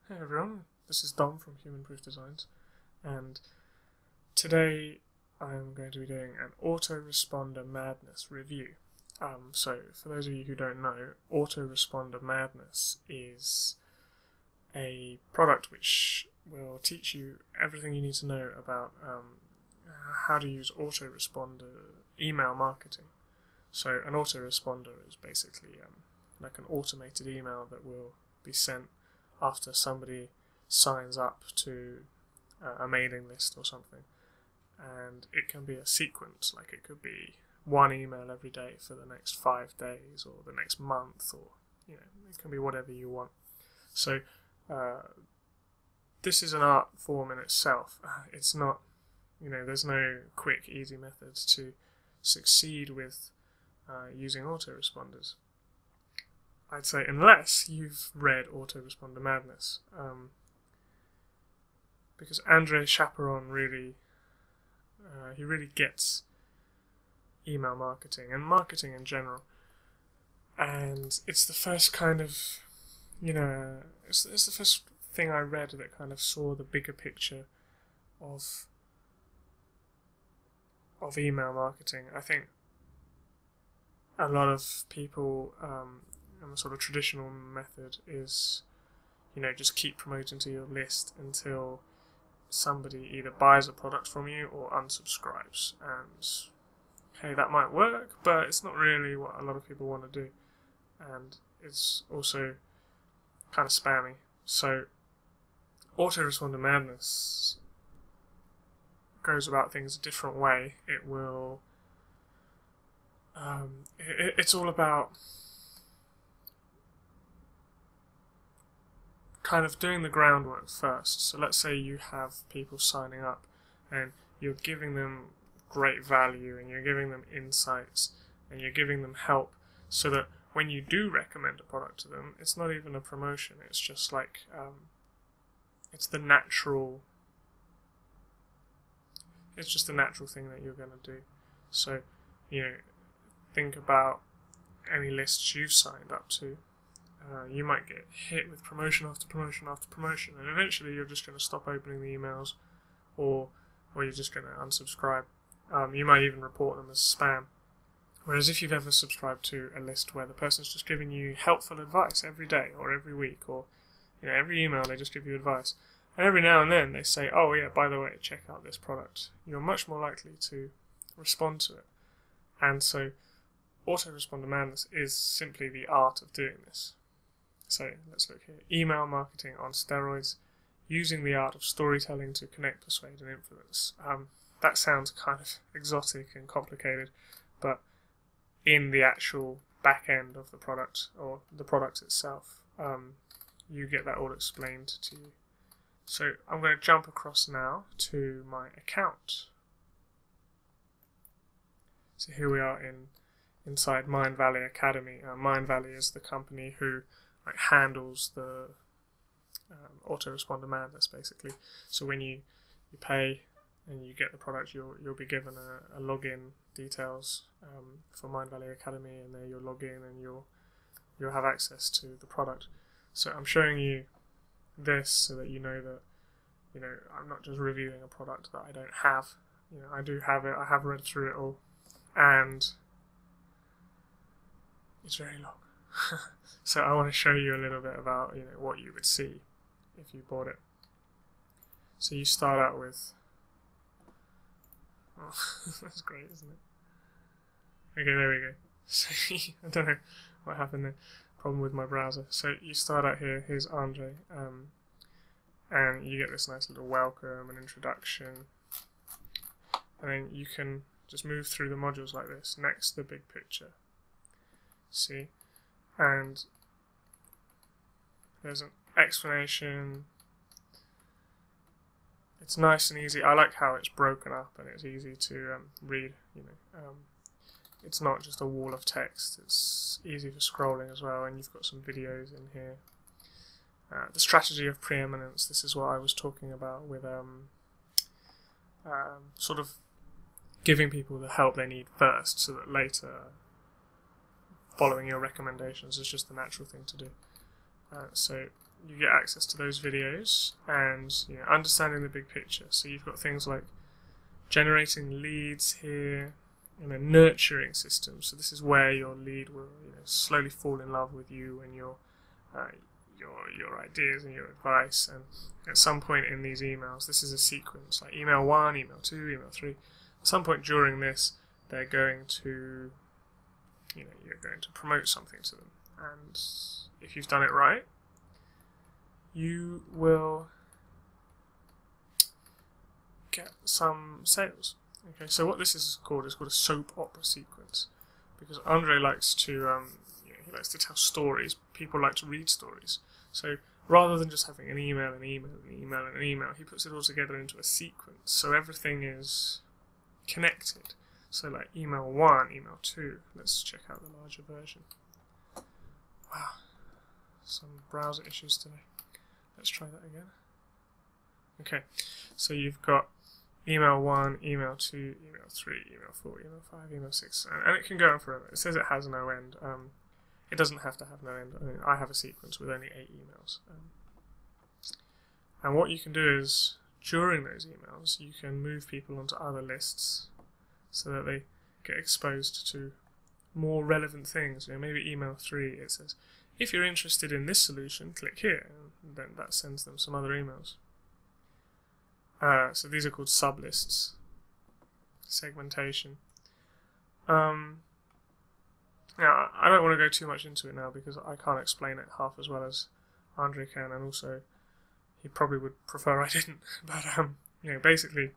Hey everyone, this is Dom from Human Proof Designs, and today I'm going to be doing an Autoresponder Madness review. So for those of you who don't know, Autoresponder Madness is a product which will teach you everything you need to know about how to use autoresponder email marketing. So an autoresponder is basically like an automated email that will be sent after somebody signs up to a mailing list or something, and it can be a sequence, like it could be one email every day for the next 5 days or the next month, or it can be whatever you want. So this is an art form in itself. It's not, there's no quick easy methods to succeed with using autoresponders, I'd say, unless you've read Autoresponder Madness, because Chaperon really gets email marketing and marketing in general, and it's the first kind of, it's the first thing I read that kind of saw the bigger picture of email marketing. I think a lot of people, and the sort of traditional method is, just keep promoting to your list until somebody either buys a product from you or unsubscribes. And hey, that might work, but it's not really what a lot of people want to do, and it's also kind of spammy. So Autoresponder Madness goes about things a different way. It will it's all about kind of doing the groundwork first. So let's say you have people signing up and you're giving them great value and you're giving them insights and you're giving them help, so that when you do recommend a product to them, it's not even a promotion, it's just like it's the natural thing that you're going to do. So think about any lists you've signed up to. You might get hit with promotion after promotion after promotion, and eventually you're just going to stop opening the emails, or you're just going to unsubscribe. You might even report them as spam. Whereas if you've ever subscribed to a list where the person's just giving you helpful advice every day or every week, or every email they just give you advice, and every now and then they say, oh yeah, by the way, check out this product, you're much more likely to respond to it. And so Autoresponder Madness is simply the art of doing this. So let's look here. Email marketing on steroids, using the art of storytelling to connect, persuade, and influence. That sounds kind of exotic and complicated, but in the actual back end of the product, or the product itself, you get that all explained to you. So I'm going to jump across now to my account. So here we are inside Mindvalley Academy. Mindvalley is the company who handles the Autoresponder Madness, basically. So when you pay and you get the product, you'll be given a login details for Mindvalley Academy, and there you'll log in and you'll have access to the product. So I'm showing you this so that you know that I'm not just reviewing a product that I don't have. I do have it. I have read through it all, and it's very long. So I want to show you a little bit about what you would see if you bought it. So you start out with, oh, that's great, isn't it? Okay, there we go. So I don't know what happened there. Problem with my browser. So you start out here. Here's Andre, and you get this nice little welcome and introduction, and then you can just move through the modules like this. Next, the big picture. See, and there's an explanation. It's nice and easy. I like how it's broken up and it's easy to read. It's not just a wall of text. It's easy for scrolling as well, and you've got some videos in here. The strategy of preeminence. This is what I was talking about with sort of giving people the help they need first, so that later following your recommendations is just the natural thing to do. So you get access to those videos and understanding the big picture. So you've got things like generating leads here, nurturing systems. So this is where your lead will slowly fall in love with you and your ideas and your advice. And at some point in these emails, this is a sequence, like email 1, email 2, email 3. At some point during this, they're going to, you're going to promote something to them. And if you've done it right, you will get some sales. Okay, so what this is called a soap opera sequence, because Andre likes to he likes to tell stories. People like to read stories. So rather than just having an email, an email, an email, and an email, he puts it all together into a sequence. So everything is connected. So like email 1, email 2. Let's check out the larger version. Wow, some browser issues today. Let's try that again. Okay, so you've got email 1, email 2, email 3, email 4, email 5, email 6, and it can go on forever. It says it has no end. It doesn't have to have no end. I have a sequence with only 8 emails. And what you can do is, during those emails, you can move people onto other lists so that they get exposed to more relevant things. Maybe email 3, it says, if you're interested in this solution, click here. And then that sends them some other emails. So these are called sublists. Segmentation. Now, I don't want to go too much into it now because I can't explain it half as well as Andre can, and also he probably would prefer I didn't. But basically,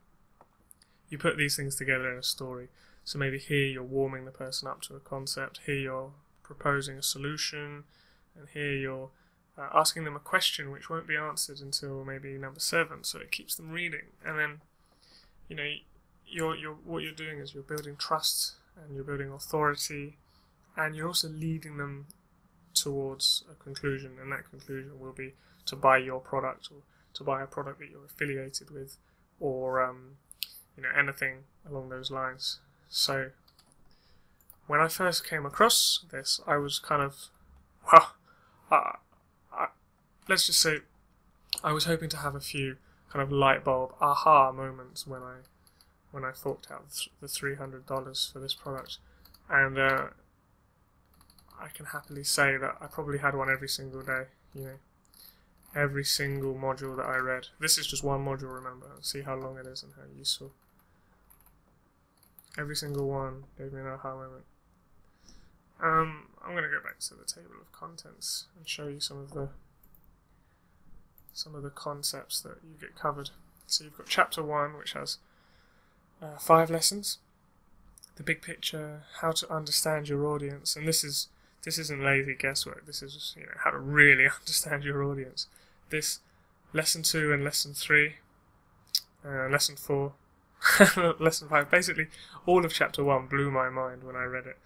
you put these things together in a story. So maybe here you're warming the person up to a concept, here you're proposing a solution, and here you're asking them a question which won't be answered until maybe number 7. So it keeps them reading, and then what you're doing is you're building trust and you're building authority. And you're also leading them towards a conclusion, and that conclusion will be to buy your product, or to buy a product that you're affiliated with, or anything along those lines. So when I first came across this, I was kind of, let's just say, I was hoping to have a few kind of light bulb aha moments when I forked out the $300 for this product, and I can happily say that I probably had one every single day, every single module that I read. This is just one module, remember, see how long it is and how useful. Every single one gave me an aha moment. I'm going to go back to the table of contents and show you some of the concepts that you get covered. So you've got chapter 1, which has 5 lessons. The big picture, how to understand your audience, and this isn't lazy guesswork. This is how to really understand your audience. This lesson 2 and lesson 3, lesson 4, lesson 5. Basically, all of chapter 1 blew my mind when I read it.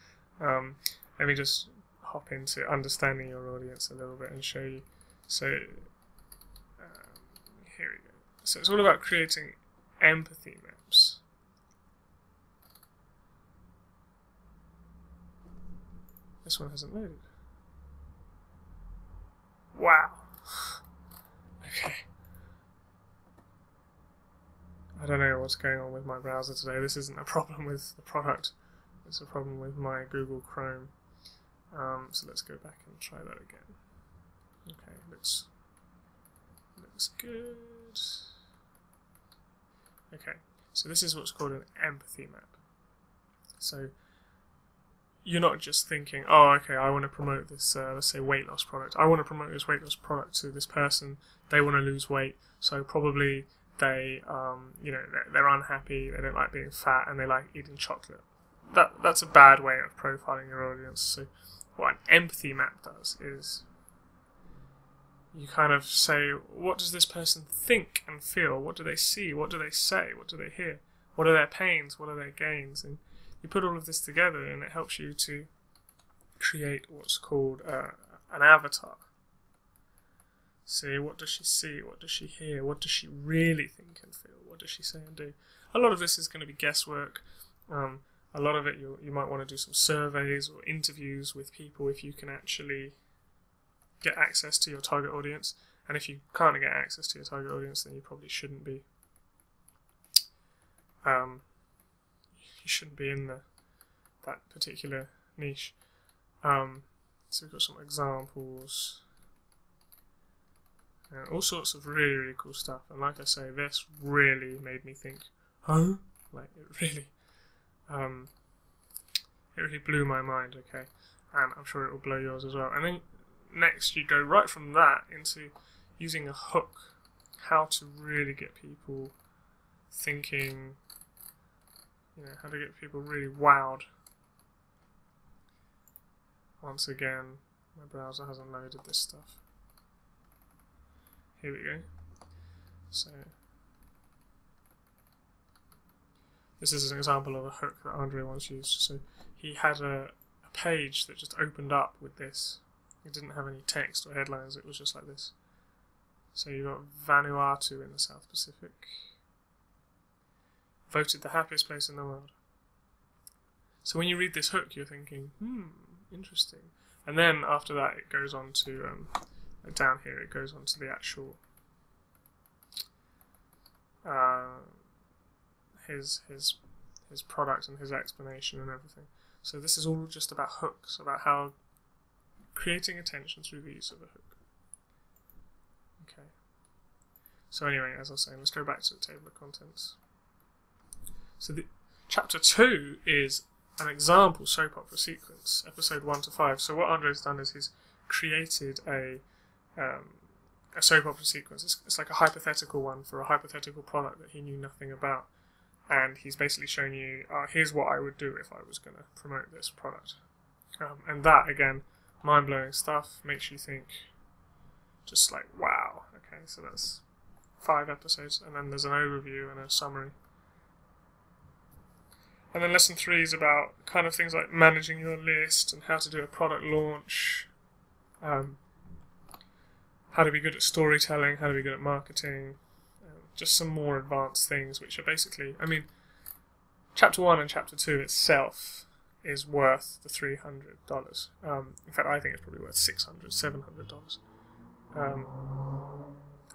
Let me just hop into understanding your audience a little bit and show you. So here we go. So it's all about creating empathy maps. This one hasn't loaded. Wow. Okay. I don't know what's going on with my browser today. This isn't a problem with the product. It's a problem with my Google Chrome. So let's go back and try that again. Okay, looks good. Okay, so this is what's called an empathy map. So you're not just thinking, oh, okay, I want to promote this, let's say, weight loss product. I want to promote this weight loss product to this person. They want to lose weight, so probably they, they're unhappy. They don't like being fat, and they like eating chocolate. That's a bad way of profiling your audience. So what an empathy map does is you kind of say, what does this person think and feel? What do they see? What do they say? What do they hear? What are their pains? What are their gains? And you put all of this together, and it helps you to create what's called an avatar. See, what does she see? What does she hear? What does she really think and feel? What does she say and do? A lot of this is going to be guesswork. A lot of it you might want to do some surveys or interviews with people if you can actually get access to your target audience. And if you can't get access to your target audience, then you probably shouldn't be. You shouldn't be in that particular niche. So we've got some examples. All sorts of really, really cool stuff. And like I say, this really made me think, huh? Like, it really blew my mind, okay? And I'm sure it will blow yours as well. And then next you go right from that into using a hook. How to really get people thinking, how to get people really wowed. Once again, my browser hasn't loaded this stuff. Here we go. So this is an example of a hook that Andre once used. So he had a page that just opened up with this. It didn't have any text or headlines, it was just like this. So you got Vanuatu in the South Pacific. Voted the happiest place in the world. So when you read this hook, you're thinking, interesting. And then after that, it goes on to, down here, it goes on to the actual, his product and his explanation and everything. So this is all just about hooks, about how creating attention through the use of a hook. Okay. So anyway, as I was saying, let's go back to the table of contents. So chapter 2 is an example soap opera sequence, episode 1 to 5. So what Andre's done is he's created a soap opera sequence. It's like a hypothetical one for a hypothetical product that he knew nothing about. And he's basically shown you, here's what I would do if I was going to promote this product. And that, again, mind-blowing stuff, makes you think, just like, wow. Okay, so that's 5 episodes, and then there's an overview and a summary. And then lesson 3 is about kind of things like managing your list and how to do a product launch, how to be good at storytelling, how to be good at marketing, just some more advanced things, which are basically, I mean, chapter 1 and chapter 2 itself is worth the $300. In fact, I think it's probably worth $600, $700.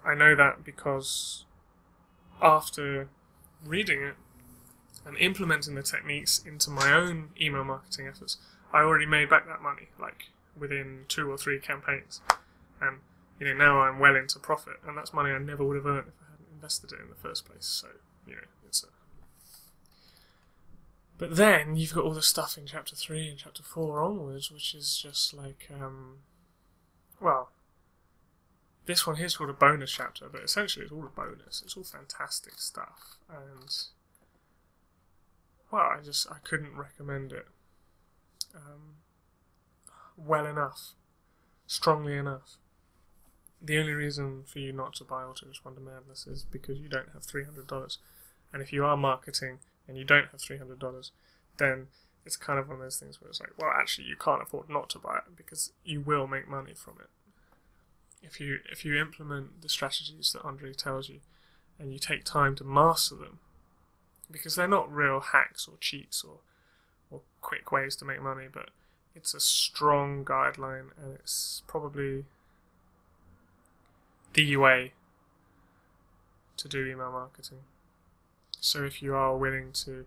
I know that because after reading it and implementing the techniques into my own email marketing efforts, I already made back that money, like within 2 or 3 campaigns. And now I'm well into profit, and that's money I never would have earned if I hadn't invested it in the first place. So, it's a... But then you've got all the stuff in chapter 3 and chapter 4 onwards, which is just like, this one here's called a bonus chapter, but essentially it's all a bonus. It's all fantastic stuff, and I couldn't recommend it well enough, strongly enough. The only reason for you not to buy Autoresponder Madness is because you don't have $300, and if you are marketing and you don't have $300, then it's kind of one of those things where it's like, well, actually you can't afford not to buy it because you will make money from it. If you implement the strategies that Andre tells you, and you take time to master them, because they're not real hacks or cheats or quick ways to make money, but it's a strong guideline, and it's probably the way to do email marketing. So if you are willing to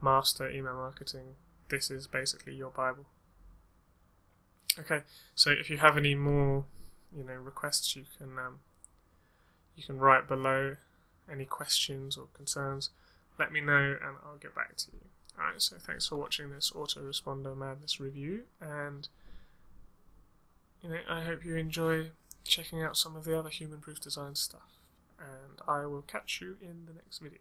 master email marketing, this is basically your Bible. Okay, so if you have any more requests, you can write below any questions or concerns. Let me know and I'll get back to you. Alright, so thanks for watching this Autoresponder Madness review, and I hope you enjoy checking out some of the other human proof design stuff, and I will catch you in the next video.